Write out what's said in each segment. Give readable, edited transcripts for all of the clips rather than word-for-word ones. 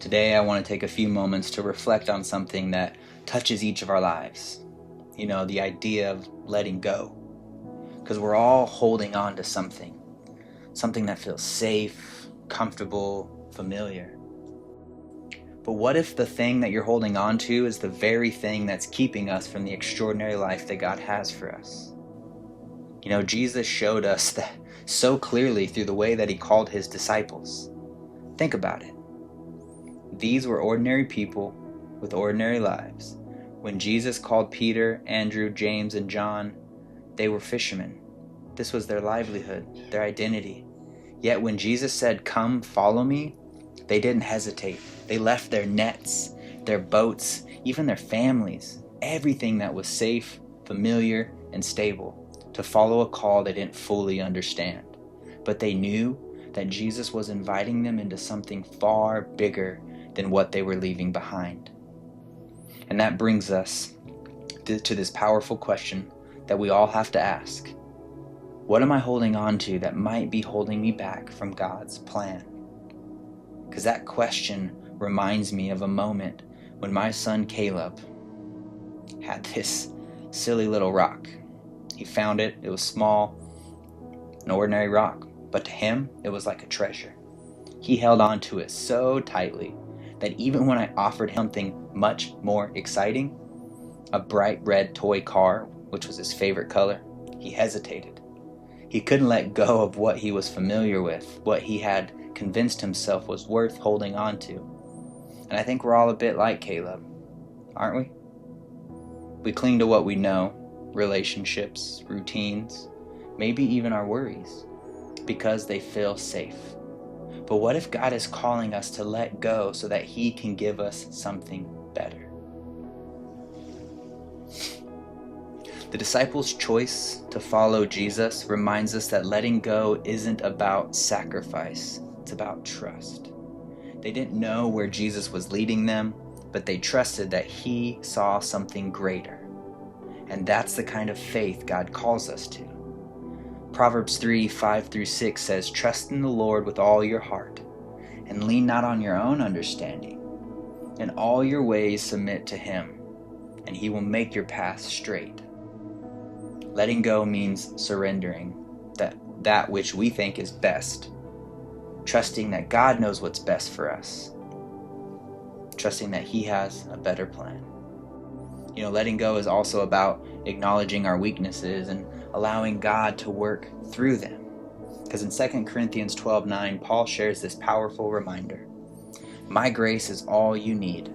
Today I want to take a few moments to reflect on something that touches each of our lives. The idea of letting go. Because we're all holding on to something that feels safe, comfortable, familiar. But what if the thing that you're holding on to is the very thing that's keeping us from the extraordinary life that God has for us? Jesus showed us that so clearly through the way that he called his disciples. Think about it. These were ordinary people with ordinary lives. When Jesus called Peter, Andrew, James, and John, they were fishermen. This was their livelihood, their identity. Yet when Jesus said, "Come, follow me," they didn't hesitate. They left their nets, their boats, even their families, everything that was safe, familiar, and stable, to follow a call they didn't fully understand. But they knew that Jesus was inviting them into something far bigger than what they were leaving behind. And that brings us to this powerful question that we all have to ask. What am I holding on to that might be holding me back from God's plan? Because that question reminds me of a moment when my son Caleb had this silly little rock. He found it. It was small, an ordinary rock, but to him, it was like a treasure. He held on to it so tightly that even when I offered him something much more exciting, a bright red toy car, which was his favorite color, he hesitated. He couldn't let go of what he was familiar with, what he had convinced himself was worth holding on to. And I think we're all a bit like Caleb, aren't we? We cling to what we know, relationships, routines, maybe even our worries, because they feel safe. But what if God is calling us to let go so that he can give us something better? The disciples' choice to follow Jesus reminds us that letting go isn't about sacrifice, it's about trust. They didn't know where Jesus was leading them, but they trusted that he saw something greater. And that's the kind of faith God calls us to. Proverbs 3:5-6 says, "Trust in the Lord with all your heart, and lean not on your own understanding. In all your ways submit to him, and he will make your path straight." Letting go means surrendering that which we think is best, trusting that God knows what's best for us, trusting that he has a better plan. Letting go is also about acknowledging our weaknesses and allowing God to work through them. Because in 2 Corinthians 12:9, Paul shares this powerful reminder. "My grace is all you need.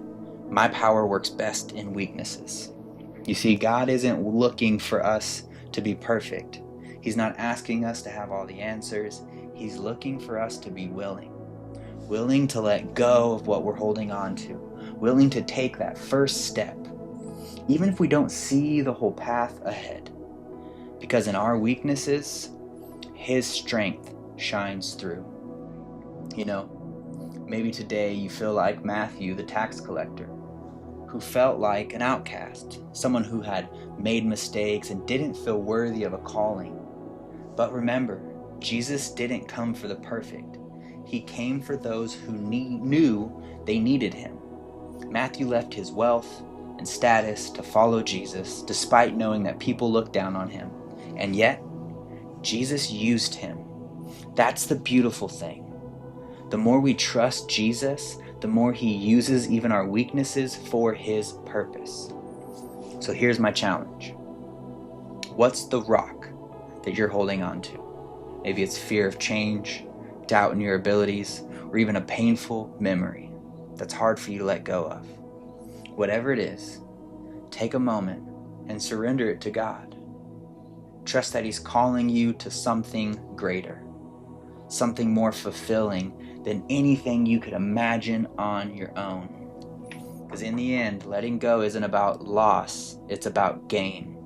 My power works best in weaknesses." You see, God isn't looking for us to be perfect. He's not asking us to have all the answers. He's looking for us to be willing to let go of what we're holding on to, willing to take that first step, even if we don't see the whole path ahead. Because in our weaknesses, his strength shines through. Maybe today you feel like Matthew, the tax collector, who felt like an outcast, someone who had made mistakes and didn't feel worthy of a calling. But remember, Jesus didn't come for the perfect. He came for those who knew they needed him. Matthew left his wealth and status to follow Jesus, despite knowing that people looked down on him. And yet, Jesus used him. That's the beautiful thing. The more we trust Jesus, the more he uses even our weaknesses for his purpose. So here's my challenge. What's the rock that you're holding on to? Maybe it's fear of change, doubt in your abilities, or even a painful memory that's hard for you to let go of. Whatever it is, take a moment and surrender it to God. Trust that he's calling you to something greater, something more fulfilling than anything you could imagine on your own. Because in the end, letting go isn't about loss, it's about gain.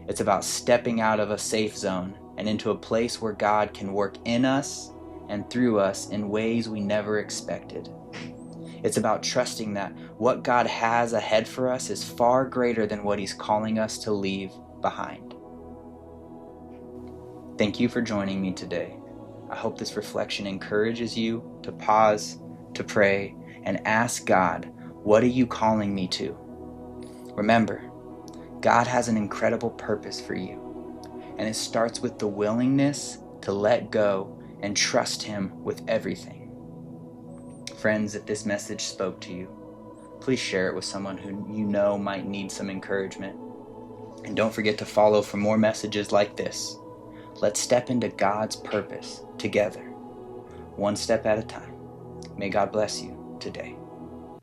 It's about stepping out of a safe zone and into a place where God can work in us and through us in ways we never expected. It's about trusting that what God has ahead for us is far greater than what he's calling us to leave behind. Thank you for joining me today. I hope this reflection encourages you to pause, to pray, and ask God, what are you calling me to? Remember, God has an incredible purpose for you, and it starts with the willingness to let go and trust Him with everything. Friends, if this message spoke to you, please share it with someone who you know might need some encouragement. And don't forget to follow for more messages like this. Let's step into God's purpose together, one step at a time. May God bless you today.